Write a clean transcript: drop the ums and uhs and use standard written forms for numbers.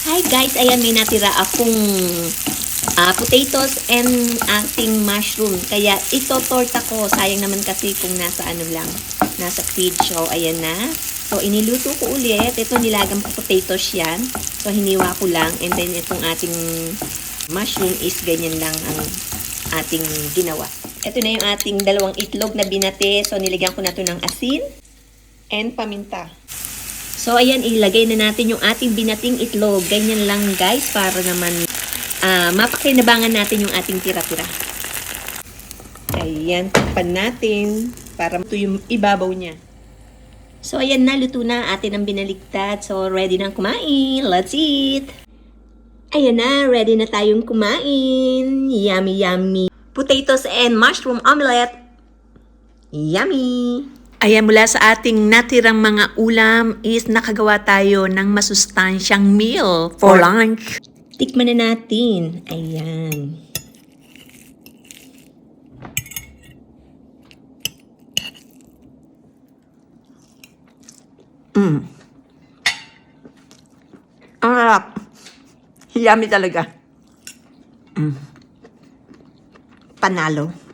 Hi guys, ayan may natira akong potatoes and ating mushroom. Kaya ito torta ko. Sayang naman kasi kung nasa ano lang, nasa fridge. So ayan na. So iniluto ko ulit. Ito nilagang potatoes yan. So hiniwa ko lang. And then itong ating mushroom is ganyan lang ang ating ginawa. Ito na yung ating dalawang itlog na binate. So nilagyan ko na ito ng asin and paminta. So, ayan, ilagay na natin yung ating binating itlog. Ganyan lang, guys, para naman mapakinabangan natin yung ating tira-tira. Ayan, takpan natin para ito yung ibabaw niya. So, ayan na, luto na atin ang binaligtad. So, ready na kumain. Let's eat! Ayan na, ready na tayong kumain. Yummy, yummy. Potatoes and mushroom omelette. Yummy! Ayan, mula sa ating natirang mga ulam is nakagawa tayo ng masustansyang meal for lunch. Tikman na natin. Ayan. Ang harap. Yummy talaga. Panalo.